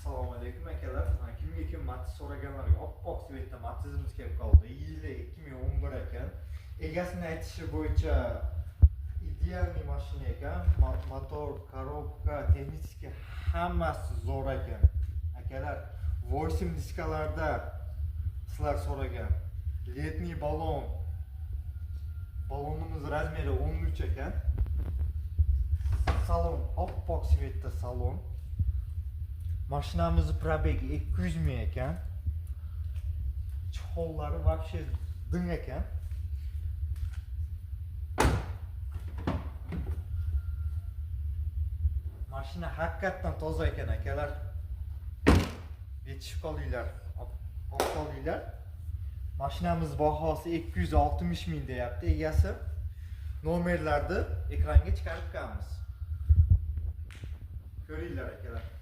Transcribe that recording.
Assalomu alaykum akalar. Kimga kim Matiz so'raganlarga oppoq svetda Matizimiz kelib qoldi. Yili 2011 ekan. Egasini aytishi bo'yicha idealniy mashina ekan. Motor, korobka, texnik hammasi zo'r ekan. Akalar, 8 diskalarda sizlar so'ragan. Letniy balon. Balonimiz razmeri 13 ekan. Salon oppoq svetda salon. Mashinamiz probegi 200 ming ekan. Chexollari вообще ding ekan. Mashina haqiqatan toza ekan akalar. Yetishib qolinglar, olib qolinglar. Mashinamiz bahosi 260 ming deyapti egasi. Nomerlarni ekranga chiqarib qo'yamiz. Ko'ringlar akalar.